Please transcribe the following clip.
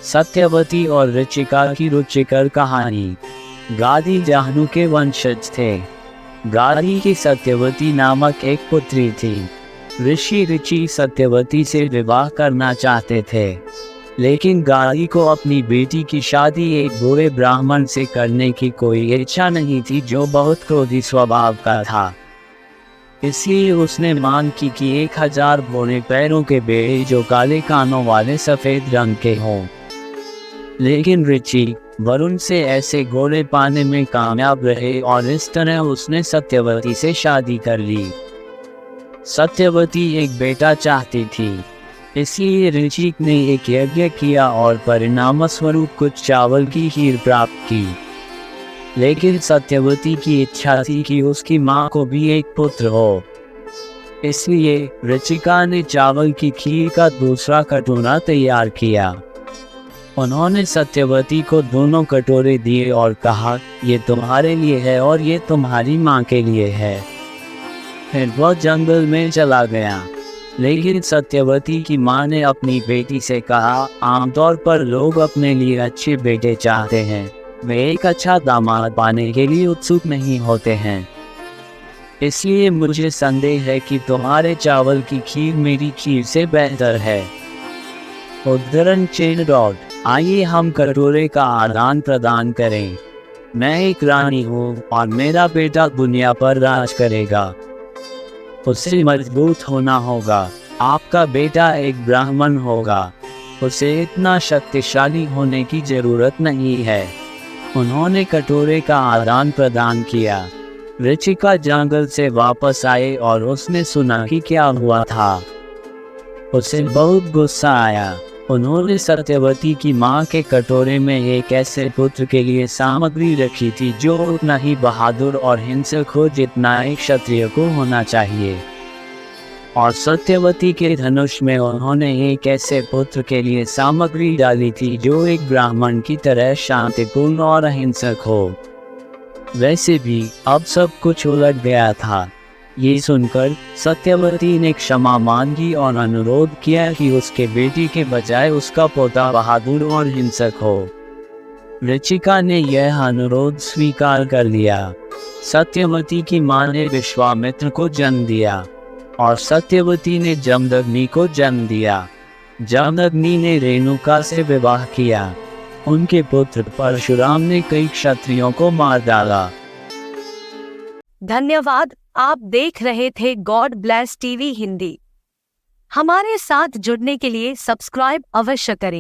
सत्यवती और ऋचिका की रुचिकर कहानी। गादी जाहनु के वंशज थे। गादी की सत्यवती नामक एक पुत्री थी। ऋषि सत्यवती से विवाह करना चाहते थे, लेकिन गादी को अपनी बेटी की शादी एक बुरे ब्राह्मण से करने की कोई इच्छा नहीं थी, जो बहुत क्रोधी स्वभाव का था। इसलिए उसने मांग की कि 1000 घोड़े पैरों के बेड़े जो काले कानों वाले सफेद रंग के हों। लेकिन ऋषि वरुण से ऐसे घोड़े पाने में कामयाब रहे और इस तरह उसने सत्यवती से शादी कर ली। सत्यवती एक बेटा चाहती थी, इसलिए ऋषि ने एक यज्ञ किया और परिणाम स्वरूप कुछ चावल की खीर प्राप्त की। लेकिन सत्यवती की इच्छा थी कि उसकी मां को भी एक पुत्र हो, इसलिए ऋचिका ने चावल की खीर का दूसरा कटोरा तैयार किया। उन्होंने सत्यवती को दोनों कटोरे दिए और कहा, ये तुम्हारे लिए है और ये तुम्हारी मां के लिए है। फिर वह जंगल में चला गया। लेकिन सत्यवती की मां ने अपनी बेटी से कहा, आमतौर पर लोग अपने लिए अच्छे बेटे चाहते हैं, वे एक अच्छा दामाद पाने के लिए उत्सुक नहीं होते हैं। इसलिए मुझे संदेह है कि तुम्हारे चावल की खीर मेरी खीर से बेहतर है। उद्धरण चेन रॉड। आइए हम कटोरे का आदान प्रदान करें। मैं एक रानी हूँ और मेरा बेटा दुनिया पर राज करेगा। उसे मजबूत होना होगा। आपका बेटा एक ब्राह्मण होगा। उसे इतना शक्तिशाली होने की जरूरत नहीं है। उन्होंने कटोरे का आदान प्रदान किया। ऋचिका जंगल से वापस आए और उसने सुना कि क्या हुआ था। उसे बहुत गुस्सा आया। उन्होंने सत्यवती की मां के कटोरे में एक ऐसे पुत्र के लिए सामग्री रखी थी जो उतना ही बहादुर और हिंसक हो जितना एक क्षत्रिय को होना चाहिए। और सत्यवती के धनुष में उन्होंने एक ऐसे पुत्र के लिए सामग्री डाली थी जो एक ब्राह्मण की तरह शांतिपूर्ण और अहिंसक हो। वैसे भी अब सब कुछ उलट गया था। ये सुनकर सत्यवती ने क्षमा मांगी और अनुरोध किया कि उसके बेटी के बजाय उसका पोता बहादुर और हिंसक हो। ऋचिका ने यह अनुरोध स्वीकार कर लिया। सत्यवती की मां ने विश्वामित्र को जन्म दिया और सत्यवती ने जमदग्नि को जन्म दिया। जमदग्नि ने रेणुका से विवाह किया। उनके पुत्र परशुराम ने कई क्षत्रियों को मार डाला। धन्यवाद। आप देख रहे थे गॉड ब्लेस टीवी हिंदी। हमारे साथ जुड़ने के लिए सब्सक्राइब अवश्य करें।